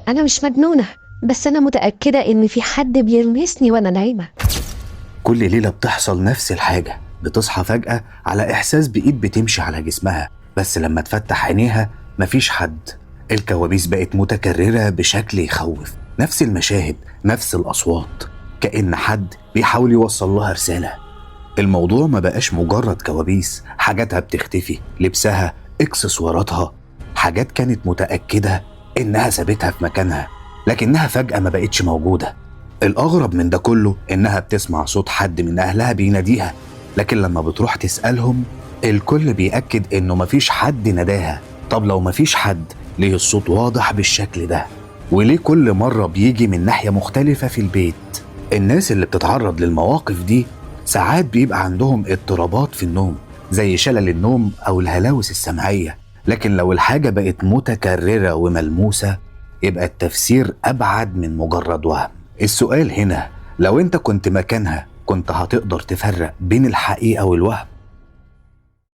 أنا مش مجنونة، بس أنا متأكدة إن في حد بيلمسني وأنا نايمة. كل ليلة بتحصل نفس الحاجة، بتصحى فجأة على إحساس بإيد بتمشي على جسمها، بس لما تفتح عينيها مفيش حد. الكوابيس بقت متكررة بشكل يخوف، نفس المشاهد، نفس الأصوات، كأن حد بيحاول يوصل لها رسالة. الموضوع ما بقاش مجرد كوابيس، حاجاتها بتختفي، لبسها، اكسسواراتها، حاجات كانت متأكدة إنها سابتها في مكانها لكنها فجأة ما بقتش موجودة. الأغرب من ده كله إنها بتسمع صوت حد من أهلها بيناديها، لكن لما بتروح تسألهم الكل بيأكد إنه مفيش حد ناداها. طب لو مفيش حد، ليه الصوت واضح بالشكل ده؟ وليه كل مرة بيجي من ناحية مختلفة في البيت؟ الناس اللي بتتعرض للمواقف دي ساعات بيبقى عندهم اضطرابات في النوم زي شلل النوم أو الهلاوس السمعية، لكن لو الحاجة بقت متكررة وملموسة يبقى التفسير أبعد من مجرد وهم. السؤال هنا، لو انت كنت مكانها كنت هتقدر تفرق بين الحقيقة والوهم؟